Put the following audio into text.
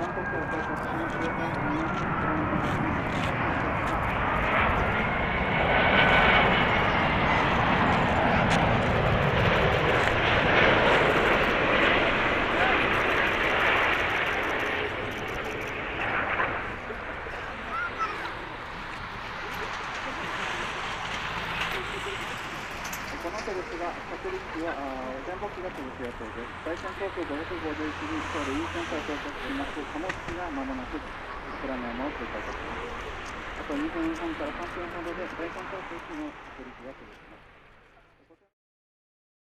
韓国を到着します。この後ですが、着陸機は全簿機が続く予定です。大山航空551にソウルインセンター到着します。貨物機がまもなくプラネアムを通過いたします。あと2分半から3分ほどで大山航空機の着陸が続きます。